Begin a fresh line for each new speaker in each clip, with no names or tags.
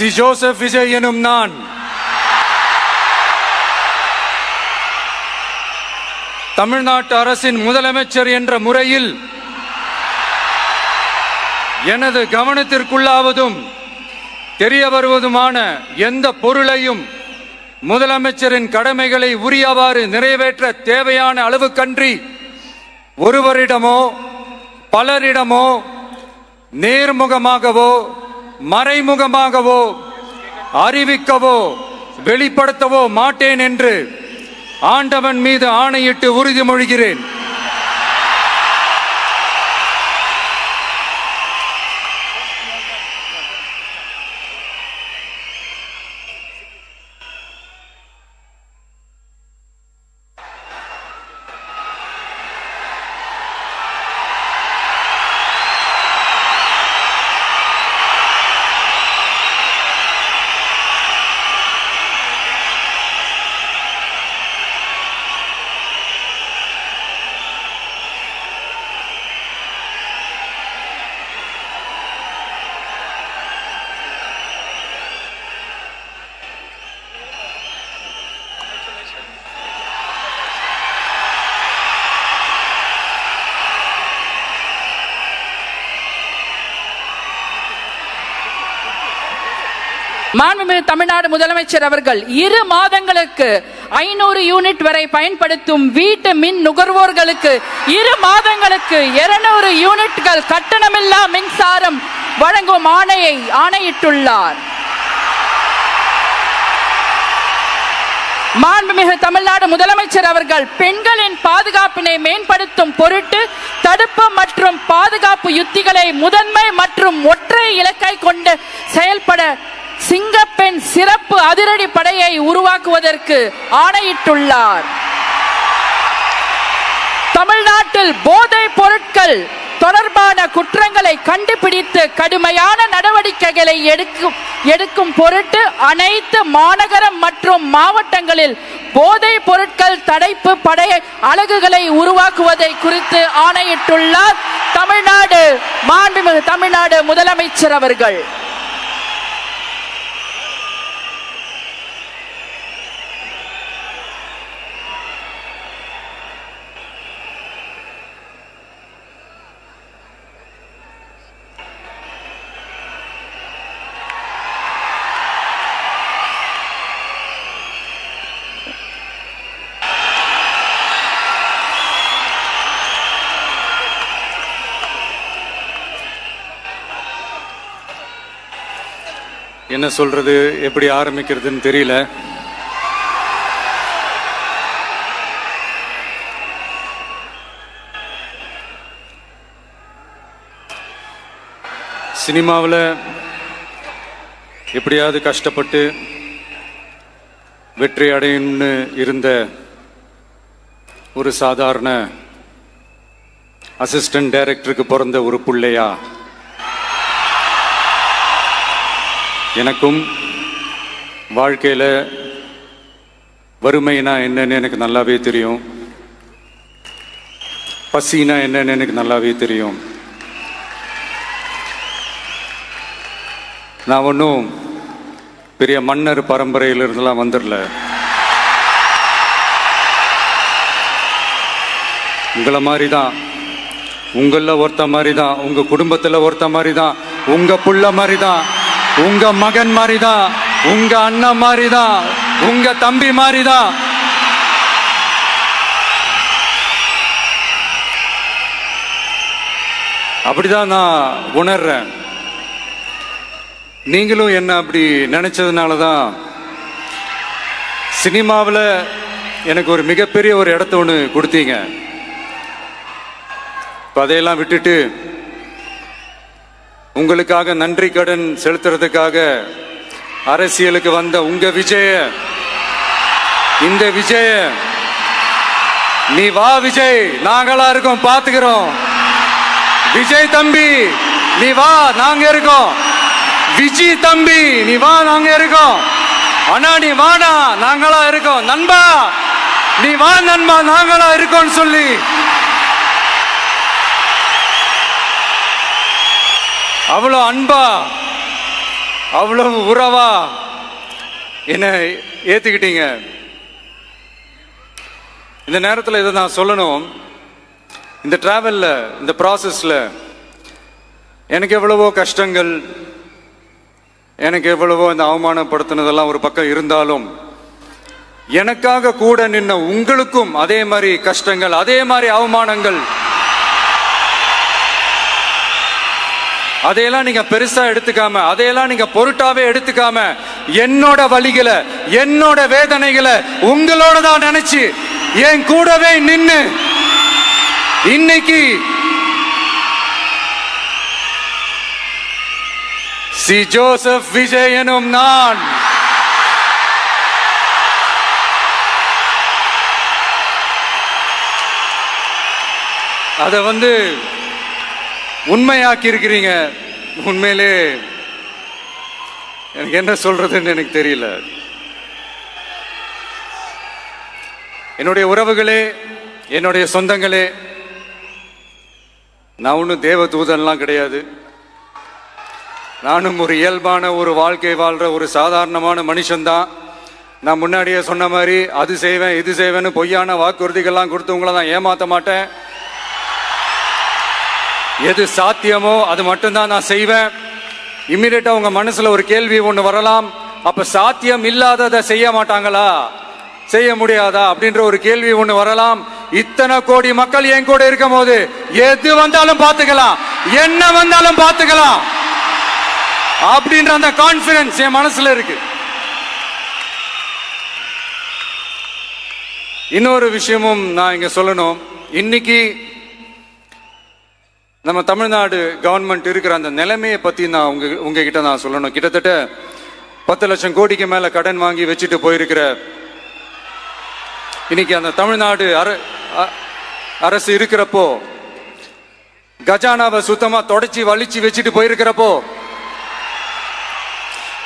C Joseph Vijay எனும் நான் தமிழ்நாட்டு அரசின் முதலமைச்சர் என்ற முறையில் எனது கவனத்திற்குள்ளாவதும் தெரிய வருவதுமான எந்த பொருளையும் முதலமைச்சரின் கடமைகளை உரியவாறு நிறைவேற்ற தேவையான அளவுக்கன்றி ஒருவரிடமோ பலரிடமோ நேர்முகமாகவோ மறைமுகமாகவோ அறிவிக்கவோ வெளிப்படுத்தவோ மாட்டேன் என்று ஆண்டவன் மீது ஆணையிட்டு உறுதிமொழிகிறேன்.
மாண்புமிகு தமிழ்நாடு முதலமைச்சர் அவர்கள் 2 மாதங்களுக்கு 500 யூனிட் வரை பயன்படுத்தும் வீட்டு மின் நுகர்வோர்களுக்கு 2 மாதங்களுக்கு 200 யூனிட்கள் கட்டணமில்லா மின்சாரம் வழங்கும் ஆணையிட்டுள்ளார். மாண்புமிகு தமிழ்நாடு முதலமைச்சர் அவர்கள் பெண்களின் பாதுகாப்பினை மேம்படுத்தும் பொருட்டு தடுப்பு மற்றும் பாதுகாப்பு யுத்திகளை முதன்மை மற்றும் ஒற்றை இலக்கை கொண்டு செயல்பட சிங்கப்பெண் சிறப்பு அதிரடி படையை உருவாக்குவதற்கு ஆணையிட்டுள்ளார். தமிழ்நாட்டில் போதைப் பொருட்கள் தொடர்பான குற்றங்களை கண்டுபிடித்து கடுமையான நடவடிக்கைகளை எடுக்கும் பொருட்டு அனைத்து மாநகரம் மற்றும் மாவட்டங்களில் போதைப் பொருட்கள் தடுப்பு படை அலகுகளை உருவாக்குவதை குறித்து ஆணையிட்டுள்ளார் மாண்புமிகு தமிழ்நாடு முதலமைச்சர் அவர்கள்.
என்ன சொல்றது, எப்படி ஆரம்பிக்கிறதுன்னு தெரியல. சினிமாவில் எப்படியாவது கஷ்டப்பட்டு வெற்றி அடையணும்னு இருந்த ஒரு சாதாரண அசிஸ்டன்ட் டைரக்டருக்கு பிறந்த ஒரு பிள்ளையா எனக்கும் வாழ்க்கையில் வறுமைனா என்னன்னு எனக்கு நல்லாவே தெரியும், பசினா என்னன்னு எனக்கு நல்லாவே தெரியும். நான் ஒன்றும் பெரிய மன்னர் பரம்பரையிலிருந்துலாம் வந்துடல. உங்களை மாதிரி தான், உங்களில் ஒருத்த மாதிரி தான், உங்க குடும்பத்தில் ஒருத்த மாதிரி தான், உங்க புள்ள மாதிரி தான், உங்க மகன் மாதிரி தான், உங்க அண்ணன் மாதிரி தான், உங்க தம்பி மாதிரி தான். அப்படிதான் நான் உணர்றேன். நீங்களும் என்ன அப்படி நினைச்சதுனால தான் சினிமாவில் எனக்கு ஒரு மிகப்பெரிய ஒரு இடத்த ஒன்று கொடுத்தீங்க. இப்போ அதையெல்லாம் விட்டுட்டு உங்களுக்காக நன்றி கடன் செலுத்துறதுக்காக அரசியலுக்கு வந்த உங்க விஜய, இந்த விஜய, நீ வா விஜய், நாங்களா இருக்கோம், பாத்துக்கிறோம். விஜய் தம்பி நீ வா, நாங்க இருக்கோம். விஜய் தம்பி நீ வா, நாங்க இருக்கோம். அண்ணா நீ வாடா, நாங்களா இருக்கோம். நண்பா நீ வா நண்பா, நாங்களா இருக்கோம்னு சொல்லி அவ்வளோ அன்பா அவ்வளவு உறவா என்ன ஏத்துக்கிட்டீங்க. இந்த நேரத்தில் இதை நான் சொல்லணும். இந்த டிராவல்ல, இந்த ப்ராசஸ்ல எனக்கு எவ்வளவோ கஷ்டங்கள், எனக்கு எவ்வளவோ இந்த அவமானப்படுத்தினதெல்லாம் ஒரு பக்கம் இருந்தாலும், எனக்காக கூட நின்ன உங்களுக்கும் அதே மாதிரி கஷ்டங்கள், அதே மாதிரி அவமானங்கள், அதையெல்லாம் நீங்க பெருசா எடுத்துக்காம, அதையெல்லாம் நீங்க பொருட்டாவே எடுத்துக்காம, என்னோட வலிகளை, என்னோட வேதனைகளை உங்களோட தான் நினைச்சு என் கூடவே நின்னு இன்னைக்கு சி ஜோசப் விஜய் எனும் நான் அதை உண்மையாக்கி இருக்கிறீங்க. உண்மையிலே எனக்கு என்ன சொல்றதுன்னு எனக்கு தெரியல. என்னுடைய உறவுகளே, என்னுடைய சொந்தங்களே, நான் ஒன்றும் தேவ தூதன்லாம் கிடையாது. நானும் ஒரு இயல்பான ஒரு வாழ்க்கை வாழ்ற ஒரு சாதாரணமான மனுஷன்தான். நான் முன்னாடியே சொன்ன மாதிரி அது செய்வேன் இது செய்வேன்னு பொய்யான வாக்குறுதிகள்லாம் கொடுத்து உங்களை நான் ஏமாற்ற மாட்டேன். எது சாத்தியமோ அது மட்டும்தான் நான் செய்வேன். இம்மிடியட்டா உங்க மனசுல ஒரு கேள்வி ஒண்ணு வரலாம், அப்ப சாத்தியம் இல்லாததை செய்ய மாட்டாங்களா, செய்ய முடியாதா அப்படின்ற ஒரு கேள்வி ஒண்ணு வரலாம். இத்தனை கோடி மக்கள் என் கூட இருக்கும் போது எது வந்தாலும் பார்த்துக்கலாம், என்ன வந்தாலும் பார்த்துக்கலாம் அப்படின்ற அந்த கான்பிடன்ஸ் என் மனசுல இருக்கு. இன்னொரு விஷயமும் நான் இங்க சொல்லணும். இன்னைக்கு நம்ம தமிழ்நாடு கவர்மெண்ட் இருக்கிற அந்த நிலைமையை பத்தி நான் உங்ககிட்ட நான் சொல்லணும். கிட்டத்தட்ட 10 லட்சம் கோடிக்கு மேல கடன் வாங்கி வச்சுட்டு போயிருக்கிற இன்னைக்கு அந்த தமிழ்நாடு அரசு இருக்கிறப்போ, கஜானாவை சுத்தமா தொடச்சி வலிச்சு வச்சுட்டு போயிருக்கிறப்போ,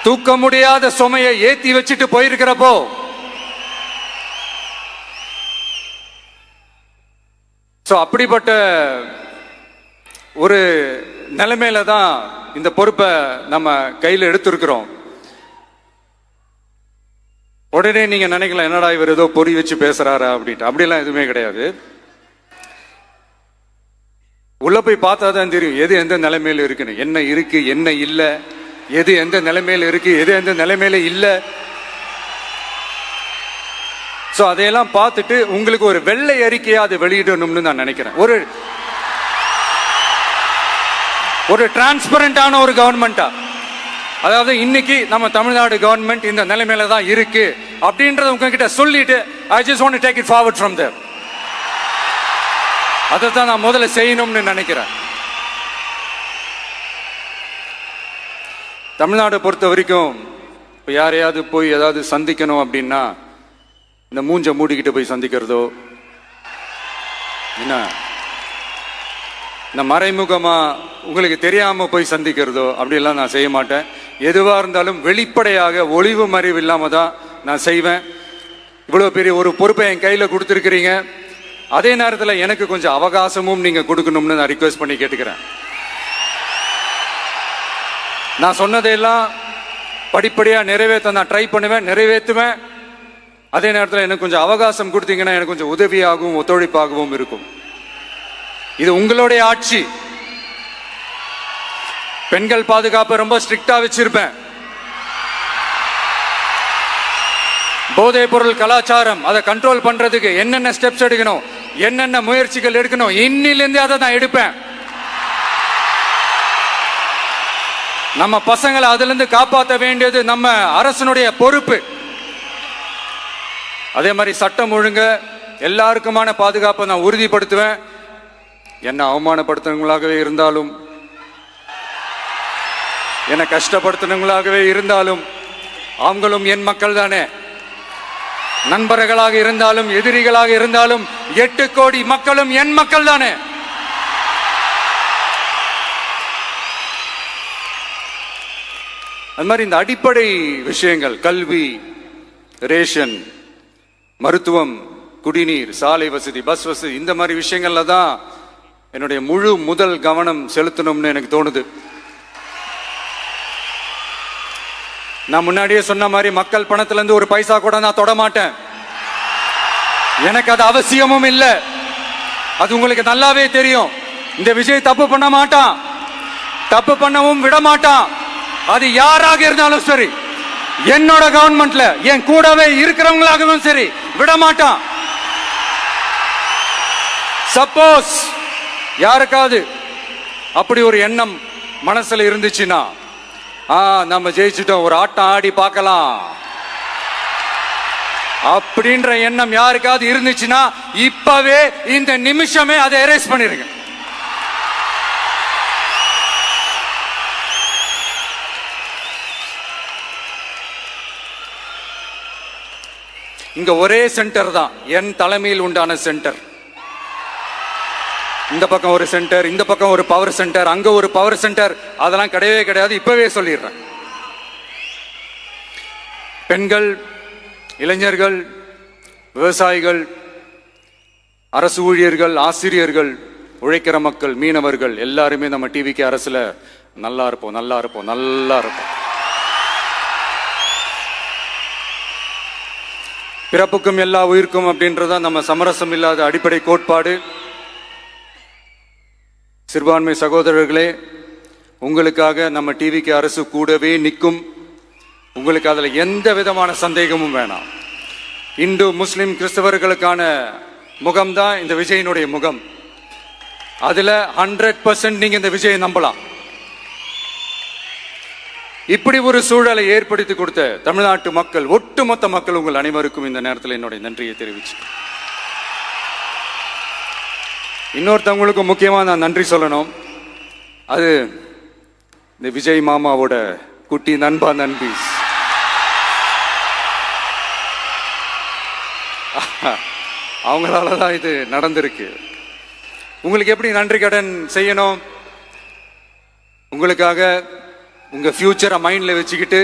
தூக்க முடியாத சுமையை ஏத்தி வச்சுட்டு போயிருக்கிறப்போ, அப்படிப்பட்ட ஒரு நிலைமையில தான் இந்த பொறுப்பை நம்ம கையில் எடுத்திருக்கிறோம். உடனே நீங்க நினைக்கலாம், என்னடா இவர் ஏதோ பொறி வச்சு பேசுறாரா அப்படின்ட்டு. அப்படிலாம் எதுவுமே கிடையாது. உள்ள போய் பார்த்தா தான் தெரியும் எது எந்த நிலைமையில இருக்குன்னு, என்ன இருக்கு என்ன இல்லை, எது எந்த நிலைமையில இருக்கு எது எந்த நிலைமையில இல்லை. அதையெல்லாம் பார்த்துட்டு உங்களுக்கு ஒரு வெள்ளை அறிக்கையா அதை வெளியிடணும்னு நான் நினைக்கிறேன். ஒரு டிரான்ஸ்பரண்டான ஒரு கவர்மெண்டா, அதாவது இன்னைக்கு நம்ம தமிழ்நாடு கவர்மெண்ட் இந்த நிலைமையில தான் இருக்கு அப்படின்றத உங்ககிட்ட சொல்லிட்டு I just want to take it forward from there. அதை தான் நான் முதல்ல செய்யணும்னு நினைக்கிறேன். தமிழ்நாடை பொறுத்த வரைக்கும் இப்போ யாரையாவது போய் ஏதாவது சந்திக்கணும் அப்படின்னா இந்த மூஞ்ச மூடிக்கிட்டு போய் சந்திக்கிறதோ, என்ன இந்த மறைமுகமா உங்களுக்கு தெரியாம போய் சந்திக்கிறதோ அப்படிலாம் நான் செய்ய மாட்டேன். எதுவா இருந்தாலும் வெளிப்படையாக ஒளிவு மறைவு இல்லாம தான் நான் செய்வேன். இவ்வளவு பெரிய ஒரு பொறுப்பை என் கையில கொடுத்துருக்கிறீங்க. அதே நேரத்தில் எனக்கு கொஞ்சம் அவகாசமும் நீங்க கொடுக்கணும்னு நான் ரிக்வெஸ்ட் பண்ணி கேட்டுக்கிறேன். நான் சொன்னதையெல்லாம் படிப்படியா நிறைவேற்ற நான் ட்ரை பண்ணுவேன், நிறைவேற்றுவேன். அதே நேரத்தில் எனக்கு கொஞ்சம் அவகாசம் கொடுத்தீங்கன்னா எனக்கு கொஞ்சம் உதவியாகவும் ஒத்துழைப்பாகவும் இருக்கும். இது உங்களுடைய ஆட்சி. பெண்கள் பாதுகாப்பை ரொம்ப ஸ்ட்ரிக்டா வச்சிருப்பேன். போதைப் பொருள் கலாச்சாரம் அதை கண்ட்ரோல் பண்றதுக்கு என்னென்ன ஸ்டெப்ஸ் எடுக்கணும், என்னென்ன முயற்சிகள் எடுக்கணும், இன்னிலிருந்து அதை நான் எடுப்பேன். நம்ம பசங்களை அதுல இருந்து காப்பாற்ற வேண்டியது நம்ம அரசனுடைய பொறுப்பு. அதே மாதிரி சட்டம் ஒழுங்கு எல்லாருக்குமான பாதுகாப்பை நான் உறுதிப்படுத்துவேன். என்ன அவமானப்படுத்துறவங்களாகவே இருந்தாலும், என்ன கஷ்டப்படுத்துறவங்களாகவே இருந்தாலும், அவங்களும் என் மக்கள் தானே. நண்பர்களாக இருந்தாலும் எதிரிகளாக இருந்தாலும் 8 கோடி மக்களும் என் மக்கள் தானே. அது மாதிரி இந்த அடிப்படை விஷயங்கள், கல்வி, ரேஷன், மருத்துவம், குடிநீர், சாலை வசதி, பஸ் வசதி, இந்த மாதிரி விஷயங்கள்ல தான் என்னுடைய முதல் கவனம் செலுத்தணும்னு எனக்கு தோணுது. நான் முன்னாடியே சொன்ன மாதிரி மக்கள் பணத்துல இருந்து ஒரு பைசா கூட நான் தொட மாட்டேன். எனக்கு அது அவசியமும் இல்லை. அது உங்களுக்கு நல்லாவே தெரியும். இந்த விஜய் தப்பு பண்ண மாட்டான், தப்பு பண்ணவும் விட மாட்டான். அது யாராக இருந்தாலும் சரி, என்னோட கவர்மெண்ட்ல என் கூடவே இருக்கிறவங்களாகவும் சரி விட மாட்டான். சப்போஸ் யாருக்காவது அப்படி ஒரு எண்ணம் மனசுல இருந்துச்சுன்னா, நம்ம ஜெயிச்சுட்டோம், ஒரு ஆட்டம் ஆடி பார்க்கலாம் அப்படின்ற எண்ணம் யாருக்காவது இருந்துச்சுன்னா இப்பவே இந்த நிமிஷமே அதை எரேஸ் பண்ணிருங்க. இங்க ஒரே சென்டர் தான், என் தலைமையில் உண்டான சென்டர். இந்த பக்கம் ஒரு சென்டர், இந்த பக்கம் ஒரு பவர் சென்டர், அங்க ஒரு பவர் சென்டர், அதெல்லாம் கிடையவே கிடையாது. இப்பவே சொல்லிடுறேன். பெண்கள், இளைஞர்கள், விவசாயிகள், அரசு ஊழியர்கள், ஆசிரியர்கள், உழைக்கிற மக்கள், மீனவர்கள் எல்லாருமே நம்ம டிவிக்கு அரசுல நல்லா இருப்போம், நல்லா இருப்போம், நல்லா இருப்போம். பிறப்புக்கும் எல்லா உயிர்க்கும் அப்படின்றத நம்ம சமரசம் இல்லாத அடிப்படை கோட்பாடு. சிறுபான்மை சகோதரர்களே, உங்களுக்காக நம்ம டிவிக்கு அரசு கூடவே நிற்கும். உங்களுக்கு அதுல எந்த விதமான சந்தேகமும் வேணாம். இந்து, முஸ்லிம், கிறிஸ்தவர்களுக்கான முகம்தான் இந்த விஜயனுடைய முகம். அதுல 100% நீங்க இந்த விஜயை நம்பலாம். இப்படி ஒரு சூழலை ஏற்படுத்தி கொடுத்த தமிழ்நாட்டு மக்கள், ஒட்டுமொத்த மக்கள், உங்கள் அனைவருக்கும் இந்த நேரத்தில் என்னுடைய நன்றியை தெரிவிச்சு, இன்னொருத்தவங்களுக்கு முக்கியமா நான் நன்றி சொல்லணும். அது இந்த விஜய் மாமாவோட குட்டி நண்பா, நண்பி. அவங்களாலதான் இது நடந்திருக்கு. உங்களுக்கு எப்படி நன்றி கடன் செய்யணும்? உங்களுக்காக உங்க ஃபியூச்சரை மைண்ட்ல வச்சுக்கிட்டு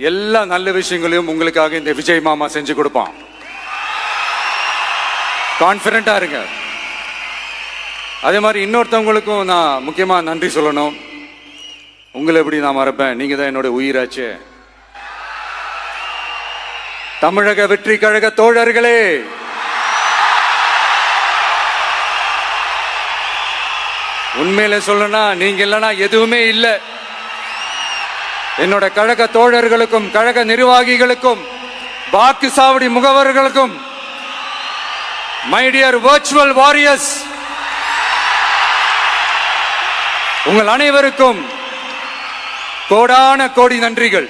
எல்லா நல்ல விஷயங்களையும் உங்களுக்காக இந்த விஜய் மாமா செஞ்சு கொடுப்பான். கான்பிடண்டா இருங்க. அதே மாதிரி இன்னொருத்தவங்களுக்கும் நான் முக்கியமா நன்றி சொல்லணும். உங்களை எப்படி நான் மறப்பேன்? நீங்க தான் என்னோட உயிராச்சு. தமிழக வெற்றி கழக தோழர்களே, உண்மையில சொல்லனா நீங்க இல்லைன்னா எதுவுமே இல்லை. என்னோட கழக தோழர்களுக்கும், கழக நிர்வாகிகளுக்கும், வாக்கு சாவடி முகவர்களுக்கும், மை டியர் வர்ச்சுவல் வாரியர்ஸ், உங்கள் அனைவருக்கும் கோடான கோடி நன்றிகள்.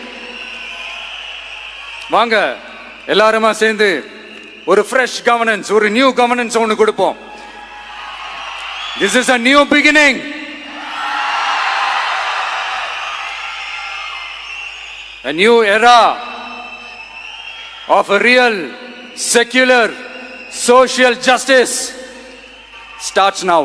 வாங்க எல்லாருமா சேர்ந்து ஒரு ஃப்ரெஷ் கவர்னன்ஸ், ஒரு நியூ கவர்னன்ஸ் ஒன்று கொடுப்போம். This is a new beginning. A new era of a real, secular, social justice starts now.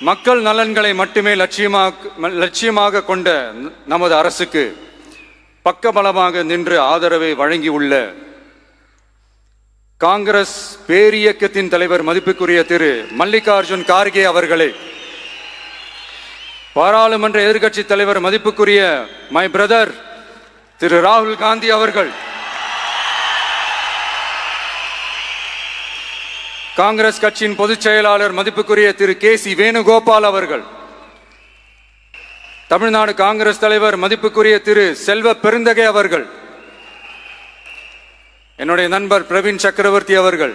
மக்கள் நலன்களை மட்டுமே லட்சியமாக கொண்ட நமது அரசுக்கு பக்கபலமாக நின்று ஆதரவை வழங்கியுள்ள காங்கிரஸ் பேரியக்கத்தின் தலைவர் மதிப்புக்குரிய திரு மல்லிகார்ஜுன் கார்கே அவர்களே, பாராளுமன்ற எதிர்க்கட்சி தலைவர் மதிப்புக்குரிய மை பிரதர் திரு ராகுல் காந்தி அவர்கள், காங்கிரஸ் கட்சியின் பொதுச் செயலாளர் மதிப்புக்குரிய திரு கே.சி. வேணுகோபால் அவர்கள், தமிழ்நாடு காங்கிரஸ் தலைவர் மதிப்புக்குரிய திரு செல்வ பெருந்தகை அவர்கள், என்னுடைய நண்பர் பிரவீன் சக்கரவர்த்தி அவர்கள்,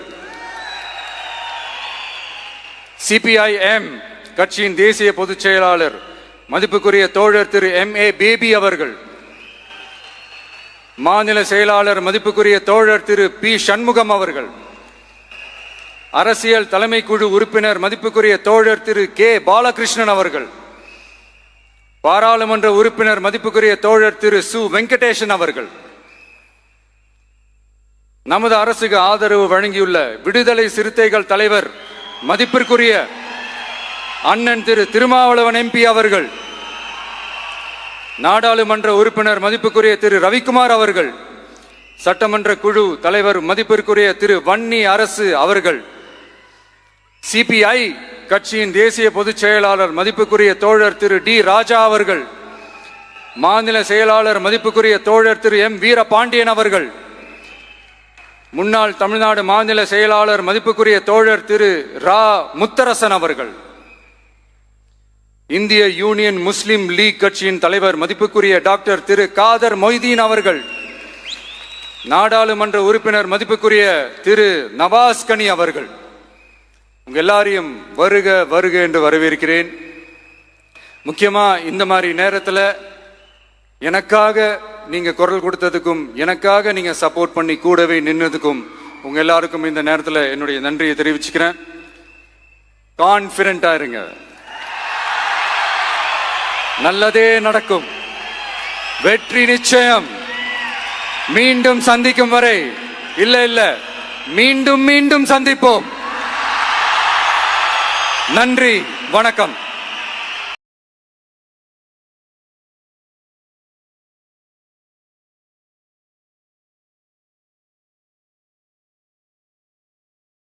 சிபிஐஎம் கட்சியின் தேசிய பொதுச் செயலாளர் மதிப்புக்குரிய தோழர் திரு M.A. பேபி அவர்கள், மாநில செயலாளர் மதிப்புக்குரிய தோழர் திரு பி. சண்முகம் அவர்கள், அரசியல் தலைமை குழு உறுப்பினர் மதிப்புக்குரிய தோழர் திரு கே. பாலகிருஷ்ணன் அவர்கள், பாராளுமன்ற உறுப்பினர் மதிப்புக்குரிய தோழர் திரு சு. வெங்கடேசன் அவர்கள், நமது அரசுக்கு ஆதரவு வழங்கியுள்ள விடுதலை சிறுத்தைகள் தலைவர் மதிப்பிற்குரிய அண்ணன் திரு திருமாவளவன் MP அவர்கள், நாடாளுமன்ற உறுப்பினர் மதிப்புக்குரிய திரு ரவிக்குமார் அவர்கள், சட்டமன்ற குழு தலைவர் மதிப்பிற்குரிய திரு வன்னி அரசு அவர்கள், சிபிஐ கட்சியின் தேசிய பொதுச் செயலாளர் மதிப்புக்குரிய தோழர் திரு டி ராஜா அவர்கள், மாநில செயலாளர் மதிப்புக்குரிய தோழர் திரு எம் வீரபாண்டியன் அவர்கள், முன்னாள் தமிழ்நாடு மாநில செயலாளர் மதிப்புக்குரிய தோழர் திரு ரா முத்தரசன் அவர்கள், இந்திய யூனியன் முஸ்லிம் லீக் கட்சியின் தலைவர் மதிப்புக்குரிய டாக்டர் திரு காதர் மொய்தீன் அவர்கள், நாடாளுமன்ற உறுப்பினர் மதிப்புக்குரிய திரு நவாஸ் கனி அவர்கள், உங்க எல்லாரையும் வருக வருக என்று வரவேற்கிறேன். முக்கியமா இந்த மாதிரி நேரத்தில் எனக்காக நீங்க குரல் கொடுத்ததுக்கும், எனக்காக நீங்க சப்போர்ட் பண்ணி கூடவே நின்னதுக்கும் உங்க எல்லாருக்கும் இந்த நேரத்தில் என்னுடைய நன்றியை தெரிவிச்சுக்கிறேன். கான்பிடண்டா இருங்க, நல்லதே நடக்கும், வெற்றி நிச்சயம். மீண்டும் சந்திக்கும் வரை இல்ல மீண்டும் மீண்டும் சந்திப்போம். நன்றி, வணக்கம்.